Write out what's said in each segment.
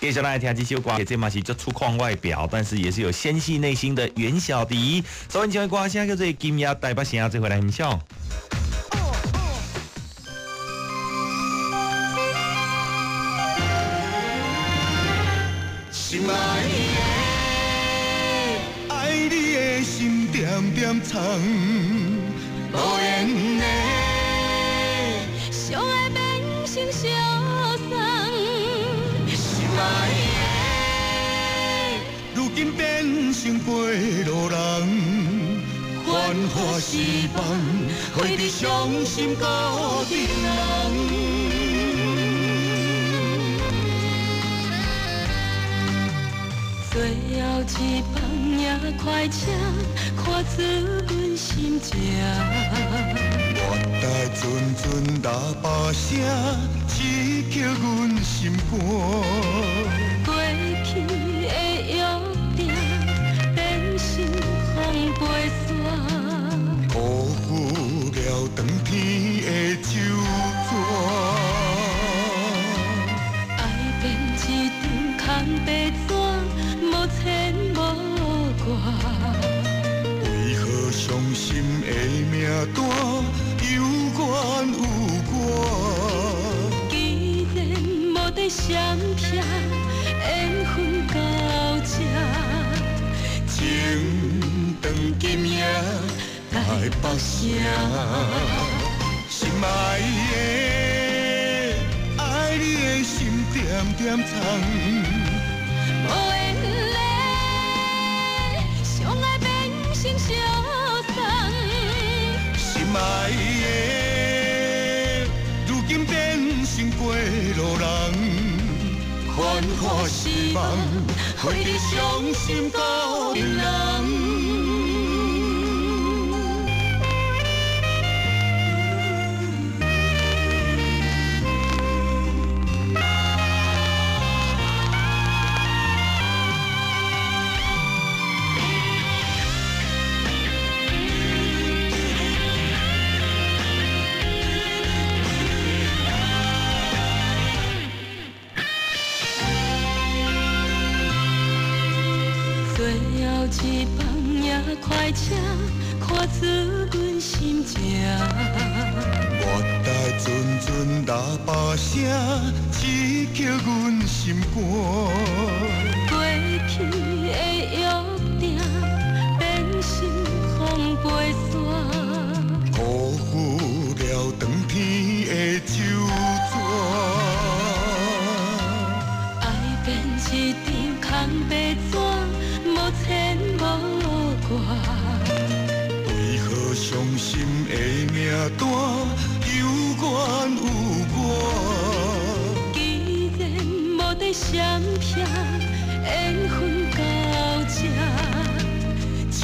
接下来听这首歌，这嘛是足粗犷外表，但是也是有纤细内心的袁小迪。首先这首歌声叫做《今夜台北城》，这回来欣赏。心爱的，爱你的心点点藏，无言的，相爱变成相送。心爱的，如今变成过路人，繁华失望，回伫伤心孤单人。最后一班也快车，看出阮心情。莫待阵阵喇叭声，刺激阮心肝。过去的约定，变成风飞沙。辜负了长天的周转。爱变一张空白纸。无牵无挂，为何伤心的命单有怨有我？既然无得相骗，缘分到这，情长今夜台北城，心爱的，爱你的心点点藏。无缘嘞，相爱变成相送。心爱的，如今变成过路人，繁华失望，回伫伤心孤单人。一班也快车，看出阮心情。莫待阵阵喇叭声，刺激阮心肝。过去的约定，变成风飞沙。辜负了长天的周转。爱变一张空白纸。无牵无挂，为何伤心的命单有怨有我？既然无得相骗，缘分到这，情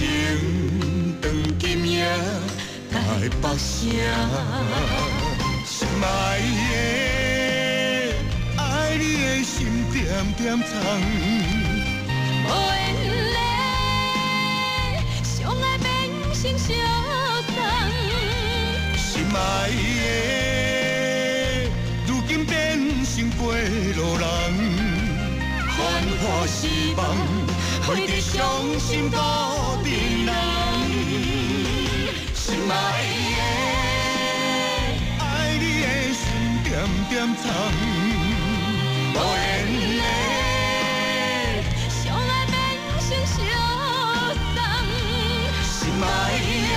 长今夜台北城，心爱的，爱你的心点点藏。无缘嘞，相爱变成相送。心爱的，如今变成过路人，繁华失望，回伫伤心孤单人。心爱的，爱你的心点点藏，无缘嘞。心爱的，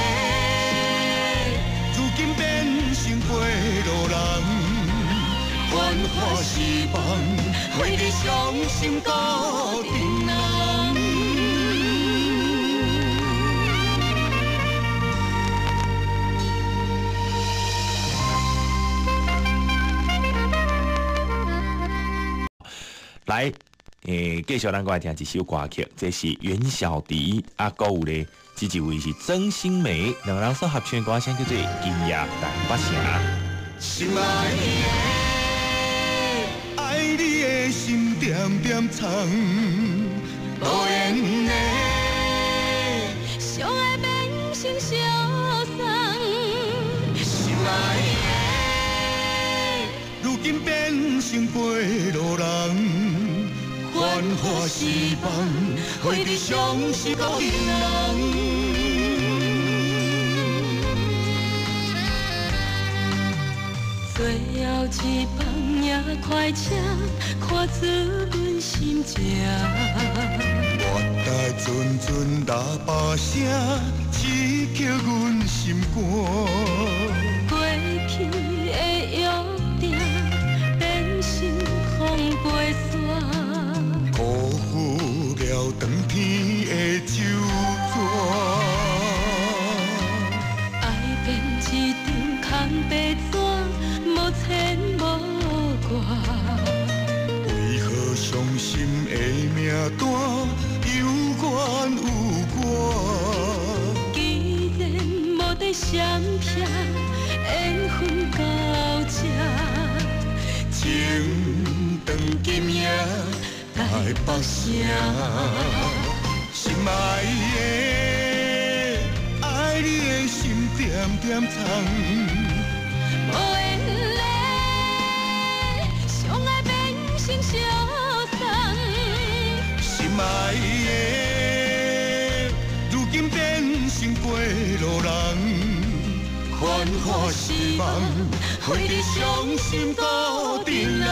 如今变成过路人，繁华失望，回伫伤心孤单人。来，继续咱过来听一首歌曲，这是袁小迪啊，还有咧，这一位是曾心美，两人所合唱的歌声叫做《今夜台北城》。心爱的，爱你的心点点藏，无缘的，相爱变成相送。心爱的，如今变成过路人，化失望，花在伤心故人。最后一棒也快车，看出阮心情。我待阵阵喇叭声，刺激阮心肝。过去的约定，变成风飞沙。辜负了长天的周转。爱变一张空白纸。无牵无挂，为何伤心的名单有怨有我？既然无得闪避，缘分到这，情长今夜台北城，心爱的，爱你的心点点藏。无缘嘞，相爱变成相送。心爱的，如今变成过路人，繁华失望，花在伤心故人人。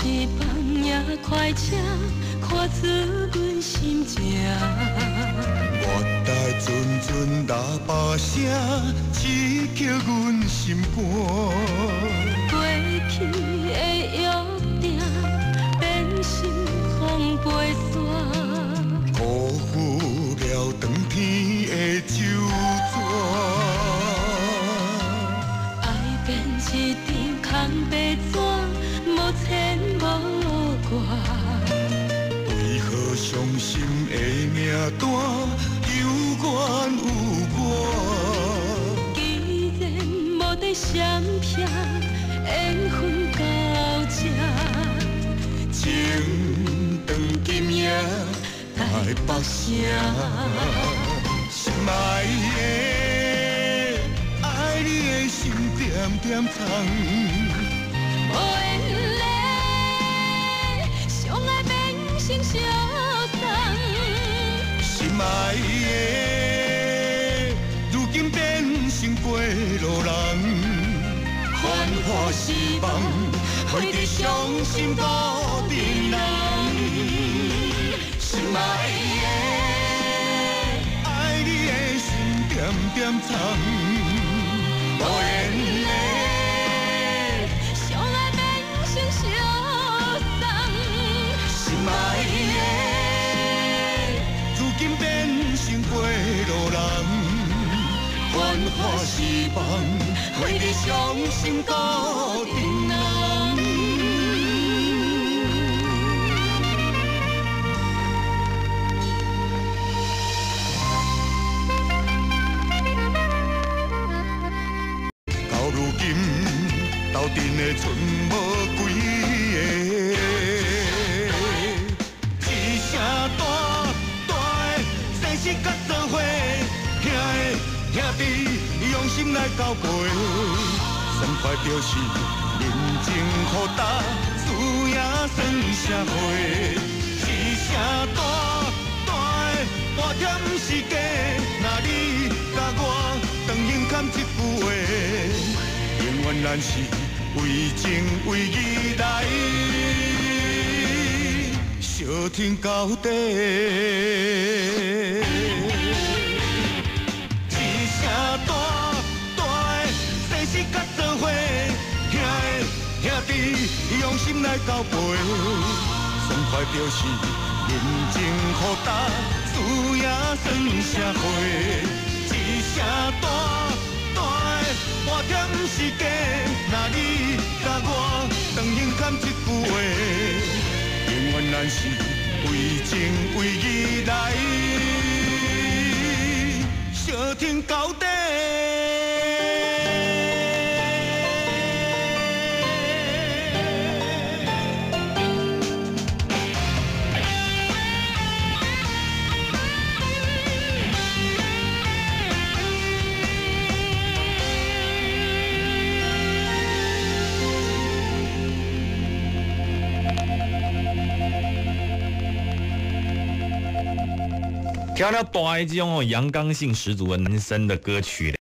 一棒也快车，看出阮心情。我待阵阵喇叭声，刺激阮心肝。过去的约定，变成风飞沙。辜负了长天的周转。爱变一张空白纸。无牵无挂，为何伤心的名单有怨有我？既然无得闪避，缘分到这，情长今夜台北城，心爱的，爱你的心点点藏。无缘嘞，相爱变成相送。心爱的，如今变成过路人，繁华失望，花在伤心故人人。心爱的，爱你的心点点藏。无缘嘞。心爱的，如今变成过路人，繁华失望，花在伤心故人人。到如今，斗阵的剩无几个。是甲做伙，兄的兄弟用心来交陪，酸快表示认真好打，输赢算社会。是啥大的半点不是假，若你甲我长行牵一句话，永远咱是为情为义来。小天到底，是啥大的生死甲做伙，兄的兄弟用心来交陪，爽快表示认真好打，输赢算社会。是啥大的半点不是假，若你甲我长行牵一句话。永远咱是为情为义来，相挺到底。听了大的这种阳刚性十足的男生的歌曲